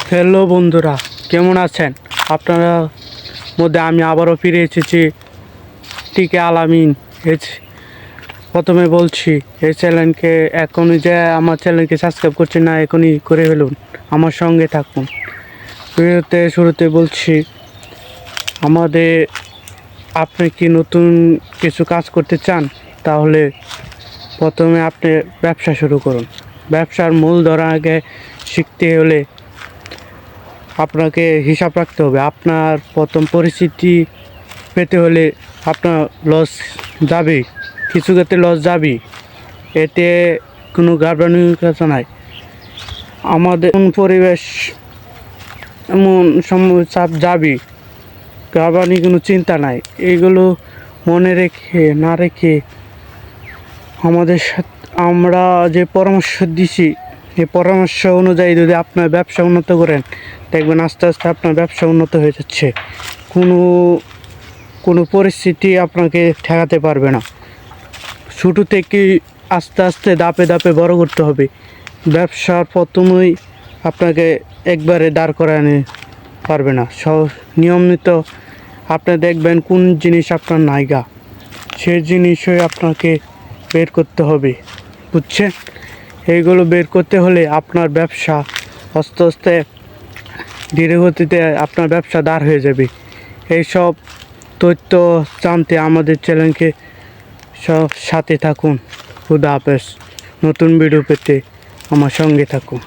Hello বন্ধুরা, কেমন আছেন আপনারা? মধ্যে আমি আবারও ফিরে এসেছি। টিকে আলামিন। প্রথমে বলছি, এই চ্যানেলকে এখনই যে আমার চ্যানেলকে সাবস্ক্রাইব করছেন না, এখনই করে ফেলুন, আমার সঙ্গে থাকুন। শুরুতে বলছি, আমাদের আপনি কি নতুন কিছু কাজ করতে চান, তাহলে প্রথমে আপনি ব্যবসা শুরু করুন। ব্যবসার মূল ধরা আগে শিখতে হলে আপনাকে হিসাব রাখতে হবে। আপনার প্রথম পরিস্থিতি পেতে হলে আপনার লস যাবে, কিছু ক্ষেত্রে লস যাবে, এতে কোনো ঘাবড়ানোর কথা নাই। আমাদের পরিবেশ এমন চাপ যাবে, ঘাবড়ানি কোনো চিন্তা নাই। এইগুলো মনে রেখে আমাদের সাথে আমরা যে পরামর্শ দিছি, এই পরামর্শ অনুযায়ী যদি আপনার ব্যবসা উন্নত করেন, দেখবেন আস্তে আস্তে আপনার ব্যবসা উন্নত হয়ে যাচ্ছে। কোনো পরিস্থিতি আপনাকে ঠেকাতে পারবে না। ছোটো থেকে আস্তে আস্তে ধাপে ধাপে বড় করতে হবে। ব্যবসার প্রথমেই আপনাকে একবারে দাঁড় করানো পারবে না। নিয়মিত আপনি দেখবেন কোন জিনিস আপনার নাইগা, সেই জিনিসই আপনাকে বের করতে হবে, বুঝছেন? এইগুলো বের করতে হলে আপনার ব্যবসা আস্তে আস্তে ধীরে গতিতে আপনার ব্যবসা দাঁড় হয়ে যাবে। এইসব তথ্য জানতে আমাদের চ্যানেলকে সাথে থাকুন। খুদা হাফেজ। নতুন ভিডিও পেতে আমার সঙ্গে থাকুন।